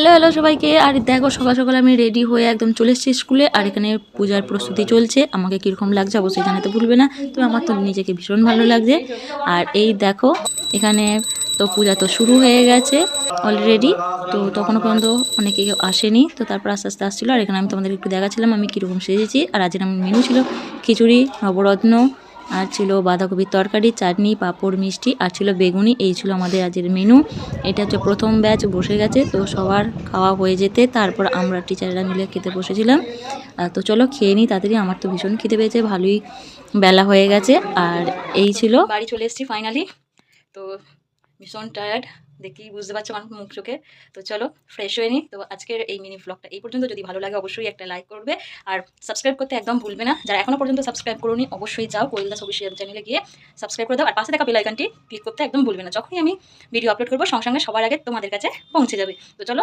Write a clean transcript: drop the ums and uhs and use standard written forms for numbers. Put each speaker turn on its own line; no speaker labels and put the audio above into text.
Hello hello সবাইকে। আর দেখো সকাল সকাল আমি রেডি হয়ে একদম চলে এসেছি স্কুলে। আর এখানে পূজার প্রস্তুতি চলছে। আমাকে কীরকম লাগছে অবশ্যই জানাতে ভুলবে না। তো আমার তো নিজেকে ভীষণ ভালো লাগছে। আর এই দেখো এখানে তো পূজা তো শুরু হয়ে গেছে অলরেডি। তো তখনও পর্যন্ত অনেকে কেউ আসেনি, তো তারপর আস্তে আস্তে আসছিলো। আর এখানে আমি তোমাদের একটু দেখাচ্ছিলাম আমি কীরকম সেজেছি। আর আজকের আমার মেনু ছিল খিচুড়ি, নবরত্ন, আর ছিল বাঁধাকপির তরকারি, চাটনি, পাঁপড়, মিষ্টি, আর ছিল বেগুনি। এই ছিল আমাদের আজকের মেনু। এটা হচ্ছে প্রথম ব্যাচ বসে গেছে, তো সবার খাওয়া হয়ে যেতে তারপর আমরা টিচাররা মিলে খেতে বসেছিলাম। তো চলো খেয়ে নিই তাড়াতাড়ি, আমার তো ভীষণ খেতে পেয়েছে, ভালোই বেলা হয়ে গেছে। আর এই ছিল, বাড়ি চলে এসেছি ফাইনালি। তো ভীষণ টায়ার্ড, দেখেই বুঝতে পারছো আমার মুখ চোখে। তো চলো ফ্রেশ হয়ে নিই। তো আজকের এই মিনি ব্লগটা এই পর্যন্ত। যদি ভালো লাগে অবশ্যই একটা লাইক করবে, আর সাবস্ক্রাইব করতে একদম ভুলবে না। যারা এখনো পর্যন্ত সাবস্ক্রাইব করোনি অবশ্যই যাও কোয়েল দাস অফিসিয়াল চ্যানেলে গিয়ে সাবস্ক্রাইব করে দাও। আর পাশে থাকা বেল আইকনটি ক্লিক করতে একদম ভুলবে না। যখনই আমি ভিডিও আপলোড করবো সঙ্গে সঙ্গে সবার আগে তোমাদের কাছে পৌঁছে যাবে। তো চলো।